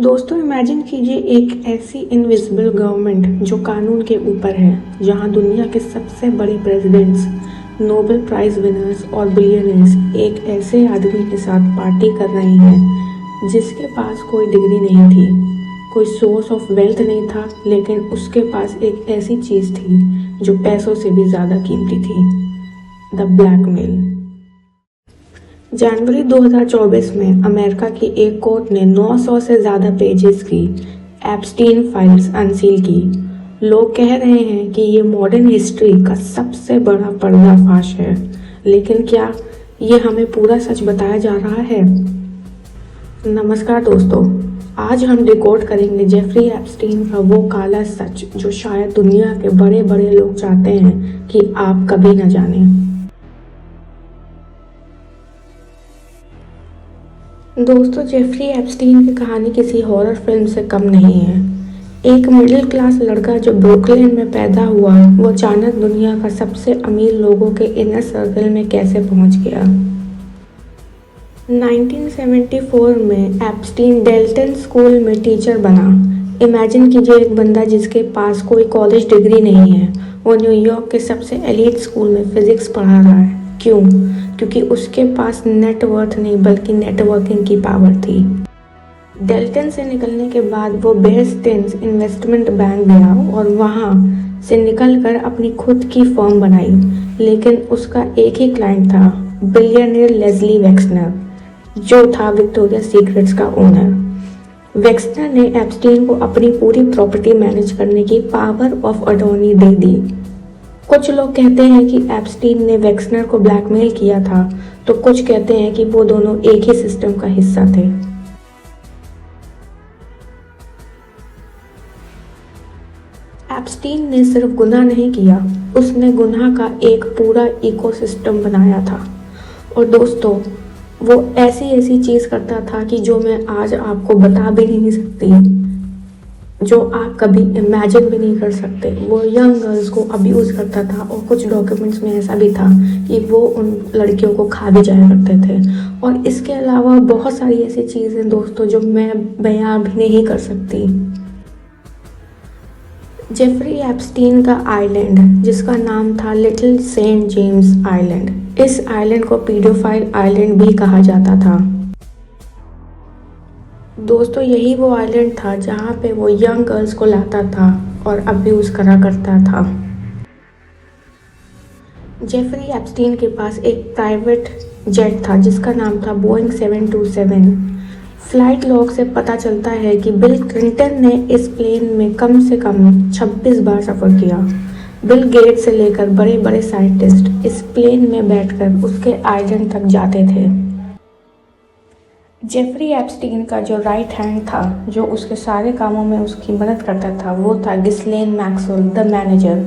दोस्तों इमेजिन कीजिए एक ऐसी इनविजिबल गवर्नमेंट जो कानून के ऊपर है, जहां दुनिया के सबसे बड़े प्रेसिडेंट्स, नोबेल प्राइज विनर्स और बिलियनर्स एक ऐसे आदमी के साथ पार्टी कर रहे हैं जिसके पास कोई डिग्री नहीं थी, कोई सोर्स ऑफ वेल्थ नहीं था, लेकिन उसके पास एक ऐसी चीज़ थी जो पैसों से भी ज़्यादा कीमती थी, द ब्लैकमेल। जनवरी 2024 में अमेरिका की एक कोर्ट ने 900 से ज़्यादा पेजेस की एप्स्टीन फाइल्स अनसील की। लोग कह रहे हैं कि ये मॉडर्न हिस्ट्री का सबसे बड़ा पर्दाफाश है, लेकिन क्या ये हमें पूरा सच बताया जा रहा है? नमस्कार दोस्तों, आज हम डिकोड करेंगे जेफरी एप्स्टीन का वो काला सच जो शायद दुनिया के बड़े बड़े लोग चाहते हैं कि आप कभी न जानें। दोस्तों, जेफरी एप्स्टीन की कहानी किसी हॉरर फिल्म से कम नहीं है। एक मिडिल क्लास लड़का जो ब्रुकलिन में पैदा हुआ, वो अचानक दुनिया का सबसे अमीर लोगों के इनर सर्कल में कैसे पहुंच गया। 1974 में एप्स्टीन डेल्टन स्कूल में टीचर बना। इमेजिन कीजिए एक बंदा जिसके पास कोई कॉलेज डिग्री नहीं है, वो न्यूयॉर्क के सबसे एलीट स्कूल में फिजिक्स पढ़ा रहा है। क्यों? क्योंकि उसके पास नेटवर्थ नहीं बल्कि नेटवर्किंग की पावर थी। डेल्टन से निकलने के बाद वो बेयर स्टेर्न्स इन्वेस्टमेंट बैंक गया और वहाँ से निकलकर अपनी खुद की फर्म बनाई, लेकिन उसका एक ही क्लाइंट था, बिलियनियर लेस्ली वेक्सनर, जो था विक्टोरिया सीक्रेट्स का ओनर। वेक्सनर ने एप्स्टीन को अपनी पूरी प्रॉपर्टी मैनेज करने की पावर ऑफ अटॉर्नी दे दी। कुछ लोग कहते हैं कि एप्स्टीन ने वेक्सनर को ब्लैकमेल किया था, तो कुछ कहते हैं कि वो दोनों एक ही सिस्टम का हिस्सा थे। एप्स्टीन ने सिर्फ गुनाह नहीं किया, उसने गुनाह का एक पूरा इकोसिस्टम बनाया था। और दोस्तों, वो ऐसी ऐसी चीज़ करता था कि जो मैं आज आपको बता भी नहीं सकती, जो आप कभी इमेजिन भी नहीं कर सकते। वो यंग गर्ल्स को अब्यूज़ करता था और कुछ डॉक्यूमेंट्स में ऐसा भी था कि वो उन लड़कियों को खा भी जाया करते थे। और इसके अलावा बहुत सारी ऐसी चीज़ें दोस्तों जो मैं बयां भी नहीं कर सकती। जेफरी एप्स्टीन का आइलैंड, जिसका नाम था लिटिल सेंट जेम्स आइलैंड, इस आइलैंड को पीडोफाइल आइलैंड भी कहा जाता था। दोस्तों, यही वो आइलैंड था जहाँ पे वो यंग गर्ल्स को लाता था और अब्यूज़ करा करता था। जेफरी एप्स्टीन के पास एक प्राइवेट जेट था जिसका नाम था बोइंग 727। फ्लाइट लॉग से पता चलता है कि बिल क्लिंटन ने इस प्लेन में कम से कम 26 बार सफ़र किया। बिल गेट्स से लेकर बड़े बड़े साइंटिस्ट इस प्लेन में बैठकर उसके आइलैंड तक जाते थे। जेफरी एप्स्टीन का जो राइट हैंड था, जो उसके सारे कामों में उसकी मदद करता था, वो था Ghislaine Maxwell, the manager.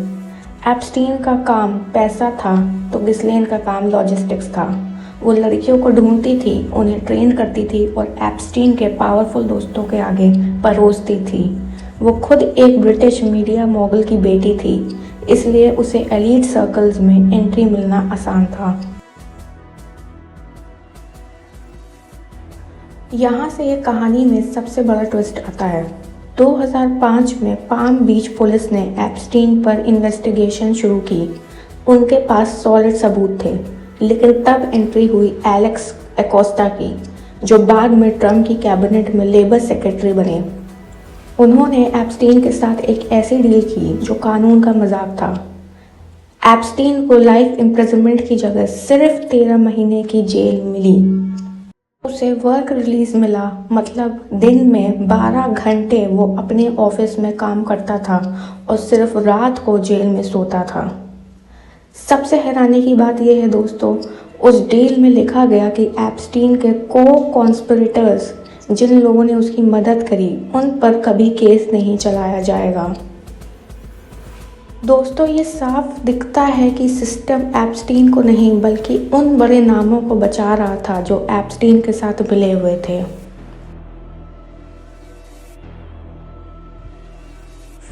Epstein का काम पैसा था तो गिस्लेन का काम लॉजिस्टिक्स था। वो लड़कियों को ढूंढती थी, उन्हें ट्रेन करती थी और एप्स्टीन के पावरफुल दोस्तों के आगे परोसती थी। वो खुद एक ब्रिटिश मीडिया मोगल की बेटी थी, इसलिए उसे एलीट सर्कल्स में एंट्री मिलना आसान था। यहाँ से ये कहानी में सबसे बड़ा ट्विस्ट आता है। 2005 में पाम बीच पुलिस ने एप्स्टीन पर इन्वेस्टिगेशन शुरू की। उनके पास सॉलिड सबूत थे, लेकिन तब एंट्री हुई एलेक्स एकोस्टा की, जो बाद में ट्रम्प की कैबिनेट में लेबर सेक्रेटरी बने। उन्होंने एप्स्टीन के साथ एक ऐसी डील की जो कानून का मजाक था। एप्स्टीन को लाइफ इम्प्रिजनमेंट की जगह सिर्फ 13 महीने की जेल मिली। उसे वर्क रिलीज मिला, मतलब दिन में 12 घंटे वो अपने ऑफिस में काम करता था और सिर्फ रात को जेल में सोता था। सबसे हैरानी की बात यह है दोस्तों, उस डील में लिखा गया कि एप्स्टीन के को-कॉन्स्पिरेटर्स, जिन लोगों ने उसकी मदद करी, उन पर कभी केस नहीं चलाया जाएगा। दोस्तों, ये साफ दिखता है कि सिस्टम एप्स्टीन को नहीं बल्कि उन बड़े नामों को बचा रहा था जो एप्स्टीन के साथ मिले हुए थे।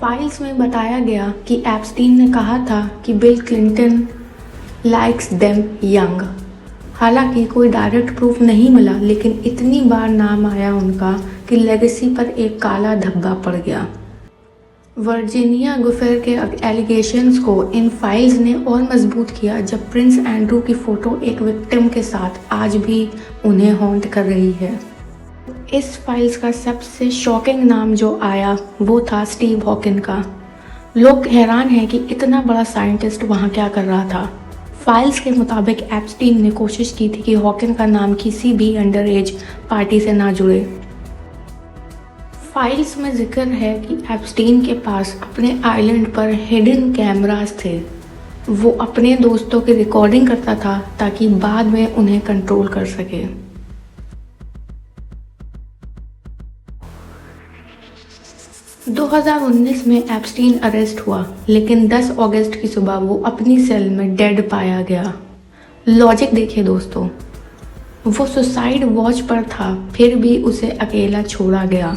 फाइल्स में बताया गया कि एप्स्टीन ने कहा था कि bill Clinton likes them young. हालांकि कोई डायरेक्ट प्रूफ नहीं मिला, लेकिन इतनी बार नाम आया उनका कि लेगेसी पर एक काला धब्बा पड़ गया। वर्जीनिया गुफेर के एलिगेशंस को इन फाइल्स ने और मजबूत किया, जब प्रिंस एंड्रू की फ़ोटो एक विक्टिम के साथ आज भी उन्हें हॉन्ट कर रही है। इस फाइल्स का सबसे शॉकिंग नाम जो आया वो था स्टीव हॉकिन का। लोग हैरान हैं कि इतना बड़ा साइंटिस्ट वहाँ क्या कर रहा था। फाइल्स के मुताबिक एप्स्टीन ने कोशिश की थी कि हॉकिन का नाम किसी भी अंडर एज पार्टी से ना जुड़े। फाइल्स में जिक्र है कि एप्स्टीन के पास अपने आइलैंड पर हिडन कैमरास थे। वो अपने दोस्तों की रिकॉर्डिंग करता था ताकि बाद में उन्हें कंट्रोल कर सके। – 2019 में एप्स्टीन अरेस्ट हुआ, लेकिन 10 अगस्त की सुबह वो अपनी सेल में डेड पाया गया। लॉजिक देखिए दोस्तों, वो सुसाइड वॉच पर था, फिर भी उसे अकेला छोड़ा गया।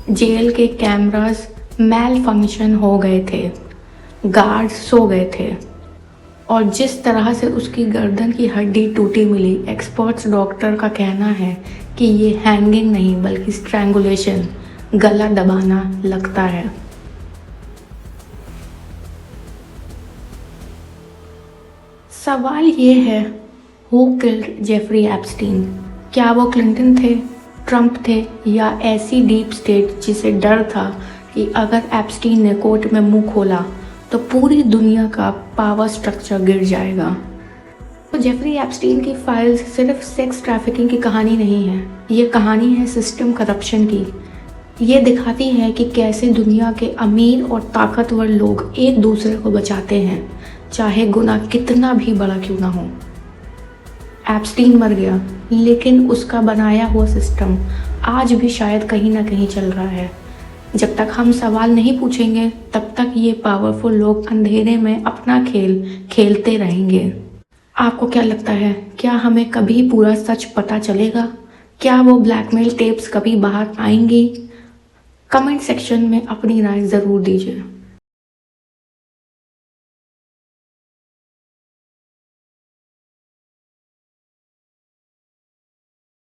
जेल के कैमरास मैल फंक्शन हो गए थे, गार्ड सो गए थे, और जिस तरह से उसकी गर्दन की हड्डी टूटी मिली, एक्सपर्ट्स डॉक्टर का कहना है कि ये हैंगिंग नहीं बल्कि स्ट्रैंगुलेशन, गला दबाना लगता है। सवाल ये है, हु किल्ड जेफरी एप्स्टीन? क्या वो क्लिंटन थे, ट्रंप थे, या ऐसी डीप स्टेट जिसे डर था कि अगर एप्स्टीन ने कोर्ट में मुंह खोला तो पूरी दुनिया का पावर स्ट्रक्चर गिर जाएगा। तो जेफरी एप्स्टीन की फाइल्स सिर्फ सेक्स ट्रैफिकिंग की कहानी नहीं है, ये कहानी है सिस्टम करप्शन की। ये दिखाती है कि कैसे दुनिया के अमीर और ताकतवर लोग एक दूसरे को बचाते हैं, चाहे गुनाह कितना भी बड़ा क्यों ना हो। एप्स्टीन मर गया, लेकिन उसका बनाया हुआ सिस्टम आज भी शायद कहीं ना कहीं चल रहा है। जब तक हम सवाल नहीं पूछेंगे, तब तक ये पावरफुल लोग अंधेरे में अपना खेल खेलते रहेंगे। आपको क्या लगता है, क्या हमें कभी पूरा सच पता चलेगा? क्या वो ब्लैकमेल टेप्स कभी बाहर आएंगी? कमेंट सेक्शन में अपनी राय ज़रूर दीजिए।